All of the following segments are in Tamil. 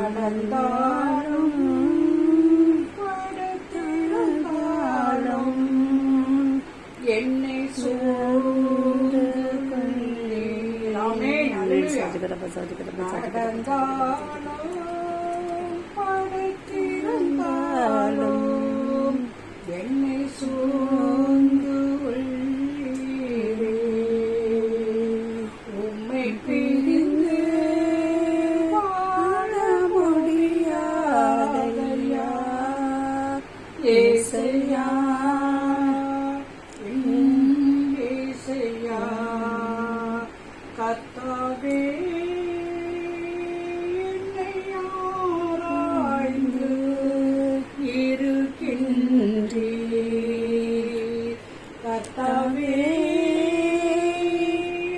நடந்தாலும் படுத்திருந்தாலும் என்னை சூழ்ந்து கொள்ளே. நடந்தாலும் படுத்திருந்தாலும் என்னை சூழ்ந்து கொள்ளீரே. உம்மை பிரிந்து வாழ முடியாதையா ஏசையா, ஏசையா. கர்த்தாவே என்னை ஆராய்ந்து இருக்கின்றீர். கர்த்தாவே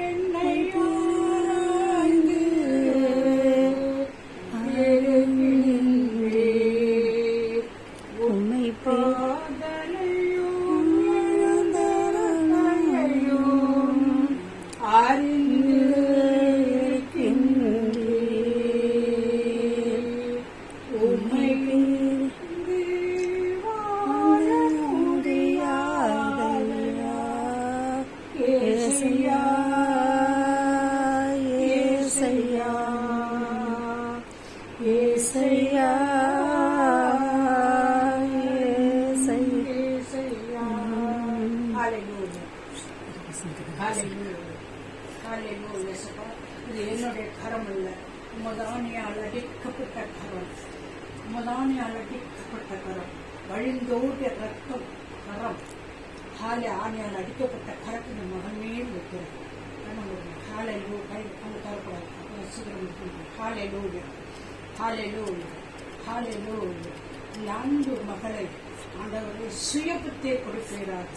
என்னை ஆராய்ந்து இருக்கின்றீர். உம்மை பாதலையும் எழுந்தருளையும் அறிந்து இருக்கின்றீர். உம்மை பிரிந்து வாழ முடியாதையா ஏசையா, ஏசையா, ஏசையா, ஏசையா. ஹல்லேலூயா, ஹல்லேலூயா, ஹல்லேலூயா. சபா, இது என்னுடைய கரம் அல்ல, உமதானியால் அடிக்கப்பட்ட கரம், உமதானியால் அடிக்கப்பட்ட கரம், வழிந்தோடிய ரத்தம் கரம். ஆணியால் அடிக்கப்பட்ட கரத்தின் மகன் மேல் வைக்கிறது. ஹல்லேலூயா. கை தரக்கூடாது, சீக்கிரம். ஹல்லேலூயா, ஹல்லேலூயா, ஹல்லேலூயா. இந்த அன்பு மகளை ஆண்டவரே சுயபுத்தியை கொடுக்கிறார்,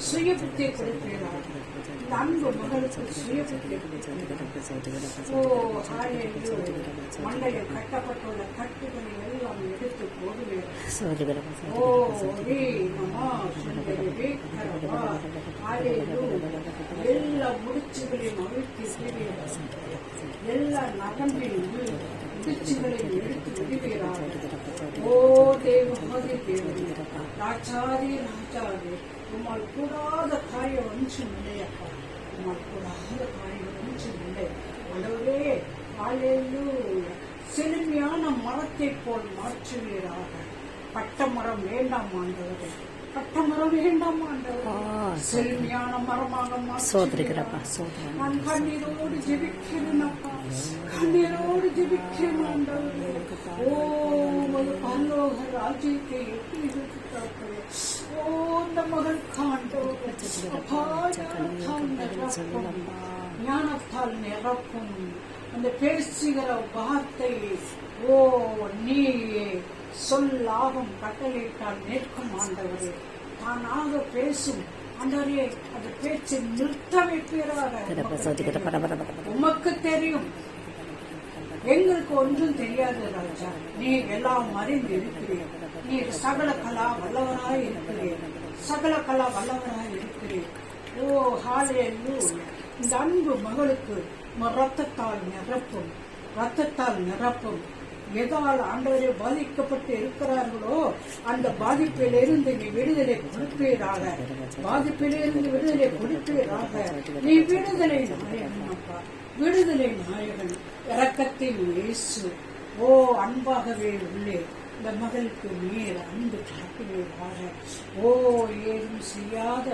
சுயபுத்தியை கொடுக்கிறார். இந்த அன்பு மகளுக்கு சுயபுத்தியை மண்டையில் கட்டப்பட்டுள்ள கட்டுகளை எல்லாம் எடுத்து போடுகிறார். எல்லா முடிச்சுகளையும் அழுத்தி எல்லா நகம்பின் முடிச்சுகளையும் எடுத்து விடுகிறார். ஓ தேவமாதி தேவனே, ராஜாதி ராஜாவே, உம்மால் கூடாத காரியம் ஒன்றும் இல்லையப்பா, உம்மால் கூடாத காரியம் ஒன்றும் இல்லை. ஆண்டவரே, ஹல்லேலூயா. செழுமையான மரத்தை போல் மாற்றுவீராக. பட்ட மரம் வேண்டாம் ஆண்டவரே, பட்ட மரம் வேண்டாம் ஆண்டவரே, செழுமையான மரமாக மாற்றுகிறப்பா. நான் கண்ணீரோடு ஜெபிக்கிறேன் அப்பா, கண்ணீரோடு ஜெபிக்கிறேன் ஆண்டவரே. ஓ பரலோக ராஜ்யத்தை எப்படி இருக்கிறார்களே, ஓ இந்த மகள் காண்டோம் அப்பா, ஞானத்தால் நிரப்பும் அந்த பேசுகிற வார்த்தை. ஓ நீ சொல்லாகும் கட்டளையிட்டால் நிற்கும் ஆண்டவரே, தானாக பேசும் ஆண்டவரே. அந்த பேச்சை நிறுத்த வைப்பீராக. உமக்கு தெரியும், எங்களுக்கு ஒன்றும் தெரியாது ராஜா. நீ எல்லாம் அறிந்து இருக்கிறீர். நீ சகல கலா வல்லவராய் இருக்கிறீர், சகல கலா வல்லவராய் இருக்கிறீர். ஓ ஹல்லேலூயா. இந்த அன்பு மகளுக்கு ரத்தத்தால் நிரப்பும், ரத்தத்தால் நிரப்பும். எதால் ஆண்டவரே பாதிக்கப்பட்டு இருக்கிறார்களோ அந்த பாதிப்பிலிருந்து நீ விடுதலை கொடுப்பீராக, பாதிப்பிலிருந்து விடுதலை கொடுப்பீராக. நீ விடுதலை நாயகன் அப்பா, விடுதலை நாயகன், இரக்கத்தின் இயேசு. ஓ அன்பாகவே உள்ளே இந்த மகளுக்கு நீர் அன்பு காட்டுவீராக. ஓ ஏதும் செய்யாத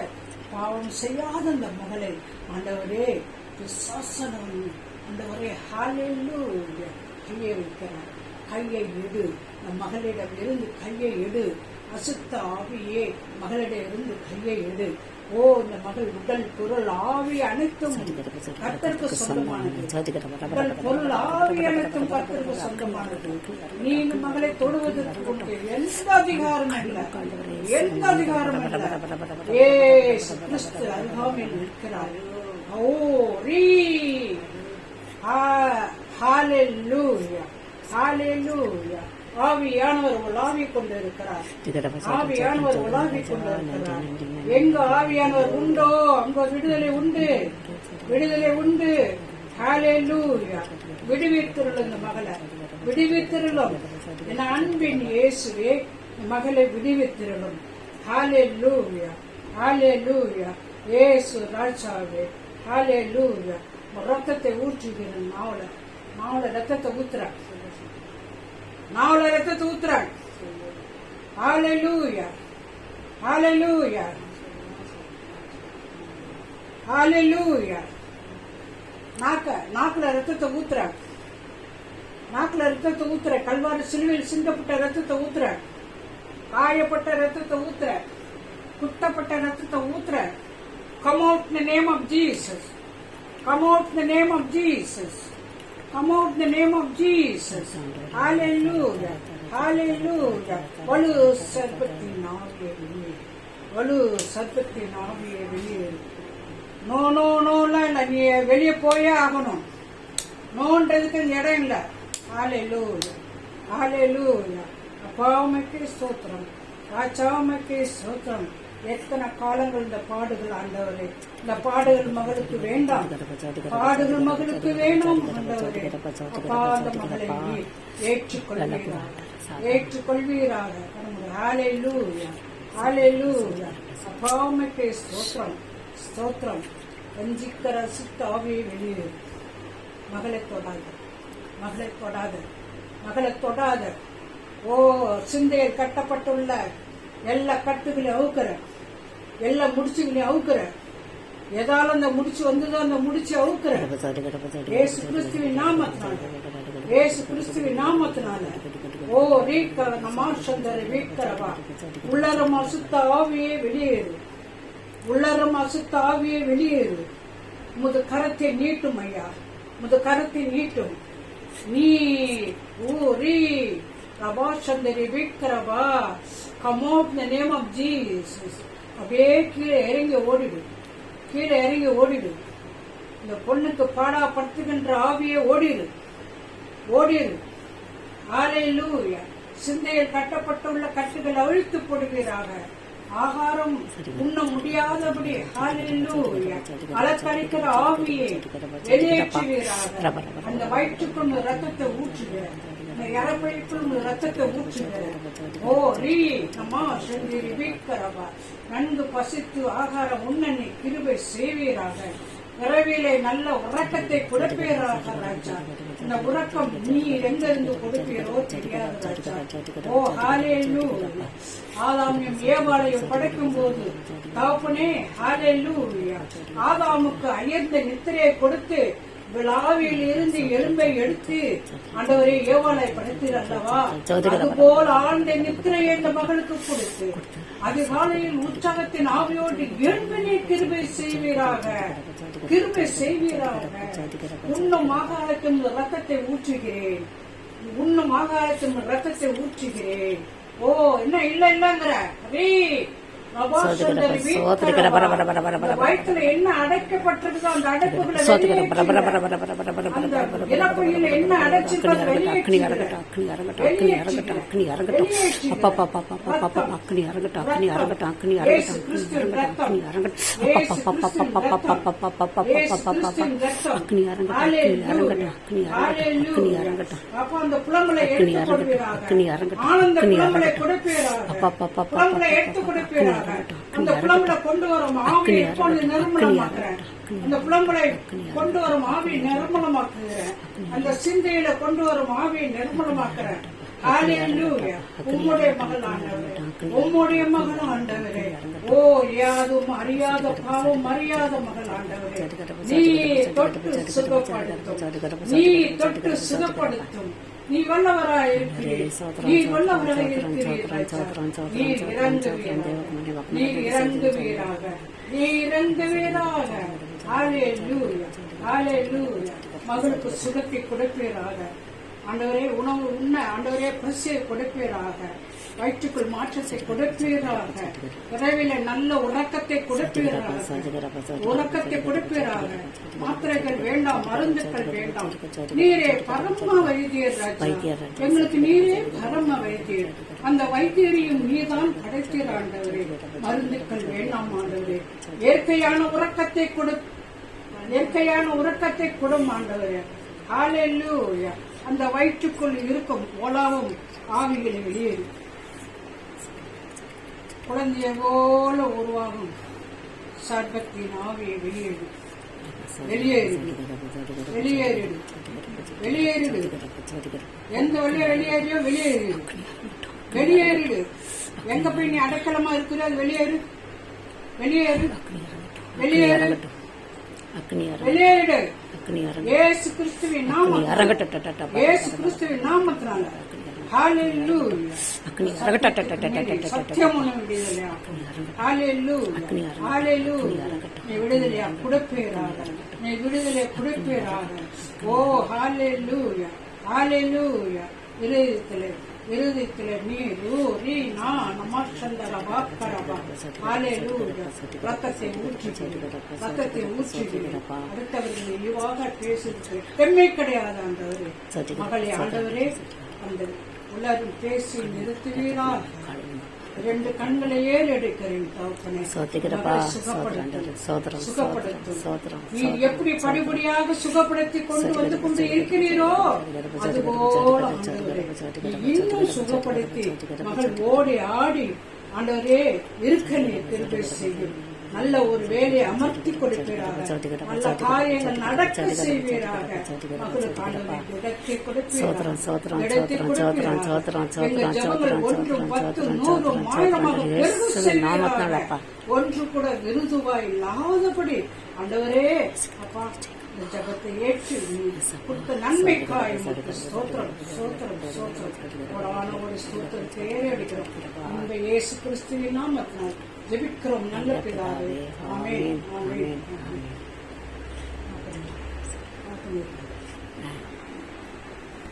பாவம் செய்யாத இந்த மகளை ஆண்டவரே விசுவாசனம் ஆண்டவரே ஹல்லேலூயா கையை வைக்கிறார். கையை எடு, நம் மகளிடம் இருந்து கையை எடு. அசுத்த ஆவியே மகளிடம் இருந்து கையை எடு. ஓ இந்த மகள் உடல் பொருள் ஆவி அனைத்தும் கர்த்தருக்கு சொந்தமானது, உடல் பொருள் ஆவி அனைத்தும் கர்த்தருக்கு சொந்தமானது. நீ இந்த மகளை தொடுவதற்கு கொண்டு எந்த அதிகாரம் இல்லை, எந்த அதிகாரம் இல்லை. இயேசு கிறிஸ்து அருகாமையில் இருக்கிறார். ஓ ரீ ஹல்லேலூயா, ஹல்லேலூயா. ஆவியானவர் உலாவி கொண்டிருக்கிறார், ஆவியானவர் உலாவி கொண்டிருக்கிறார். எங்க ஆவியானவர் உண்டோ அங்க விடுதலை உண்டு, விடுதலை உண்டு. ஹalleluya. விடுவித்திருளும் இந்த மகளை, விடுவித்திருளும் என் அன்பின் இயேசுவே, மகளை விடுவித்திருளும். ஹalleluya, ஹalleluya. இயேசு ராஜாவே, ஹalleluya. ரத்தத்தை ஊற்றுகிறேன். மாவுல ரத்தத்தை ஊத்துறான், மாவுல ரத்தத்தை ஊத்துறான். ஹalleluya, ஹalleluya, ஹalleluya. நாக்குல ரத்தத்தை ஊத்துற, நாக்குல ரத்தத்தை ஊத்துற. கல்வாரி சிலுவையில் சிந்தப்பட்ட ரத்தத்தை ஊத்துற, காயப்பட்ட ரத்தத்தை ஊத்துற, குத்தப்பட்ட ரத்தத்தை ஊத்துற. Come out in the name of Jesus. Come out in the name of Jesus. Come out in the name of Jesus. Hallelujah, hallelujah. வலு சர்ப்பத்தின் ஆவியே வெளியே, வலு சர்ப்பத்தின் ஆவியே வெளியே. நோ நோ நோலாம் இல்லை, நீ வெளியே போயே ஆகணும். நோன்றதுக்கு இடம் இல்லை. ஹalleluya, ஹalleluya. அப்பாவுக்கு ஸ்தோத்திரம், ராஜாவுக்கு ஸ்தோத்திரம். எத்தனை காலங்கள் இந்த பாடுகள் ஆண்டவரே, இந்த பாடுகள் மகளுக்கு வேண்டாம், பாடுகள் மகளுக்கு வேணும் ஆண்டவரே. அப்பா அந்த மகளை நீர் ஏற்றுக்கொள்வீராக, ஏற்றுக்கொள்வீராக. ஹalleluya, ஹalleluya. அப்பாவுக்கு ஸ்தோத்திரம், ஸ்தோத்திரம். வஞ்சிக்கிற சித்த ஆவியை வெளியே. மகளை தொடாத, மகளை தொடாத, மகளை தொடாத. ஓ சிந்தையில் கட்டப்பட்டுள்ள எல்லா கட்டுகளையும் அவுக்குற, எல்லா முடிச்சுகளையும் அவுக்குற. எதால அந்த முடிச்சு வந்ததோ அந்த முடிச்சு அவுக்குற. ஏசு கிறிஸ்துவின் நாமத்தினால, ஏசு கிறிஸ்துவின் நாமத்தினால. ஓ ரீக்க நமாசந்தர வீக்கரவா. உள்ளரம் அசுத்த ஆவியே வெளியேறு, உள்ளரம் அசுத்த ஆவியே வெளியேறு. முது கரத்தை நீட்டும் ஐயா, முது கரத்தை நீட்டும். நீ ஊரி ரபாசந்தரி வீக்கரவா. Come out in the name of Jesus. அப்படியே கீழே இறங்கி ஓடிடு, கீழே இறங்கி ஓடிடு. இந்த பொண்ணுக்கு பாடா படுத்துகின்ற ஆவியே ஓடிடு, ஓடிடு. ஹalleluya. சிந்தையில் கட்டப்பட்டுள்ள கட்டுகள் அழித்து போடுவீராக. ஆகாரம் உண்ண முடியாதபடி ஹalleluya அலக்கழிக்கிற ஆவியை வெளியேற்றுவீராக. அந்த வயிற்றுக்குள்ள ரத்தத்தை ஊற்றுகிற, இறப்பைக்குள் ரத்தத்தை ஊற்றுகிற. ஓ ரீ நம்மா செந்திரி வீக்கரவா. நன்கு பசித்து ஆகாரம் உண்ண நீ கிருபை செய்வீராக. இரவிலே நல்ல உறக்கத்தை கொடுப்பீராக ராஜா. இந்த உறக்கம் நீ எங்கிருந்து கொடுப்பீரோ தெரியாது ராஜா. ஓ ஹalleluya. ஆதாமையும் ஏவாளையும் படைக்கும் போது தகப்பனே ஹalleluya ஆதாமுக்கு அயர்ந்த நித்திரையை கொடுத்து விழாவில் இருந்து எலும்பை எடுத்து ஆண்டவரே ஏவாளை படைத்தீர் அல்லவா. அதுபோல் ஆழ்ந்த நித்திரையை இந்த மகளுக்கு கொடுத்து அதிகாலையில் உற்சாகத்தின் ஆவியோடு எழும்பினே கிருபை செய்வீராக, கிருபை செய்வீராக. உண்ணும் ஆகாரத்தின் ரத்தத்தை ஊற்றுகிறேன், உண்ணும் ஆகாரத்தின் ரத்தத்தை ஊற்றுகிறேன். ஓ என்ன இல்ல இல்லங்கிற வயிற்றுல என்ன அடைக்கப்பட்டிருக்கோ அந்த அடைப்புகளை இறப்பையில் என்ன அடைச்சிருக்கோ அந்த புலம்பலை எடுத்துக் கொள்வீராக. ஆனந்த புலம்பலை கொடுப்பீராக, புலம்பலை எடுத்துக் கொடுப்பீராக. அந்த புலம்பலை கொண்டு வரும் ஆவி எப்பொழுது நிர்மலமாக்குறேன், அந்த புலம்பலை கொண்டு வரும் ஆவி நிர்மலமாக்குகிறேன், அந்த சிந்தையில கொண்டு வரும் ஆவியை நிர்மலமாக்குறேன். ஹalleluya. உம்முடைய மகள் ஆண்டவரே, உம்முடைய மகள் ஆண்டவரே. ஓ யாதும் அறியாத பாவம் அறியாத மகள் ஆண்டவரே. நீ தொட்டு சுகப்படுத்தும், நீ தொட்டு சுகப்படுத்தும். நீ வல்லவராய் இருக்கிறீர், நீ வல்லவராய் இருக்கிறீர். நீர் இறங்குவீராக, நீர் இறங்குவீராக, நீர் இறங்குவீராக. ஹalleluya, ஹalleluya. மகளுக்கு சுகத்தை கொடுப்பீராக ஆண்டவரே. உணவு உண்ண ஆண்டவரே பசியை கொடுப்பீராக. வயிற்றுக்குள் மாற்றத்தை கொடுப்பீராக. விரைவில் நல்ல உறக்கத்தை கொடுப்பீராக, உறக்கத்தை கொடுப்பீராக. மாத்திரைகள் வேண்டாம், மருந்துகள் வேண்டாம். நீரே பரம வைத்தியர் ராஜா, எங்களுக்கு நீரே பரம வைத்தியர். அந்த வைத்தியரையும் நீதான் படைத்தீர் ஆண்டவரே. மருந்துகள் வேண்டாம் ஆண்டவரே. இயற்கையான உறக்கத்தை கொடு, இயற்கையான உறக்கத்தை கொடும் ஆண்டவரே. ஹalleluya. அந்த வயிற்றுக்குள் இருக்கும் ஓலாவும் ஆவிகளை வெளியேறு. குழந்தையை போல உருவாகும் சர்ப்பத்தின் ஆவியை வெளியேறு. வெளியேறிடு, வெளியேறிடு, வெளியேறிடு. எந்த வழியா வெளியேறியோ வெளியேறிடு, வெளியேறிடு. எங்க போய் நீ அடைக்கலமா இருக்கிற அது வெளியேறு, வெளியேறு, வெளியேறு, வெளியேறிடு. இயேசு கிறிஸ்துவின் நாமத்தினால, இயேசு கிறிஸ்துவின் நாமத்தினால. ஹalleluya. சத்தியமுள்ள விடுதலையா. ஹalleluya, ஹalleluya. நீ விடுதலையா கொடுப்பீராக, நீ விடுதலை கொடுப்பீராக. ஓ ஹalleluya, ஹalleluya. இருதயத்திலே நீர் ஊறி நான் நமஸ்கந்தரபா கரபா. ஹalleluya. ரத்தத்தை ஊற்றி அடுத்தவர்கள் இழிவாக பேசுகிறது பெண்மை கிடையாது ஆண்டவரே. மகளே ஆண்டவரே, அந்த உலகம் பேசி நிறுத்துவீரால் 2 கண்களை ஏறெடுக்கிறேன் தகப்பனே. சுகப்படுத்தும். நீ எப்படி படிப்படியாக சுகப்படுத்தி கொண்டு வந்து கொண்டு இருக்கிறீரோ அதுபோல ஆண்டவரே இன்னும் சுகப்படுத்தி மகள் ஓடி ஆடி ஆண்டவரே இருக்க நீ திருப்பி செய்யும். நல்ல ஒரு வேலையை அமர்த்தி கொடுப்பீராக, நல்ல காரியங்கள் நடக்க செய்வீராக. மகளுக்கு ஆண்டவரே இடத்தை கொடுப்பீராக, இடத்தை கொடுப்பீராக. எங்கள் ஜெபங்கள் 1, 10, 100 ஆயிரமாக பெருக செய்வீராக. ஒன்று கூட விருதுவாய் இல்லாதபடி ஆண்டவரே அப்பா இந்த ஜபத்தை ஏற்று கொடுத்த நன்மைக்காய் ஸ்தோத்திரம், ஸ்தோத்திரம், ஸ்தோத்திரம். ஒரு ஸ்தோத்திரத்தை ஏறெடுக்கிறோம். அந்த இயேசு கிறிஸ்துவின் நாமத்தினால் ஜெபிக்கிறோம் நல்ல பிதாவே. ஆமென், ஆமென்.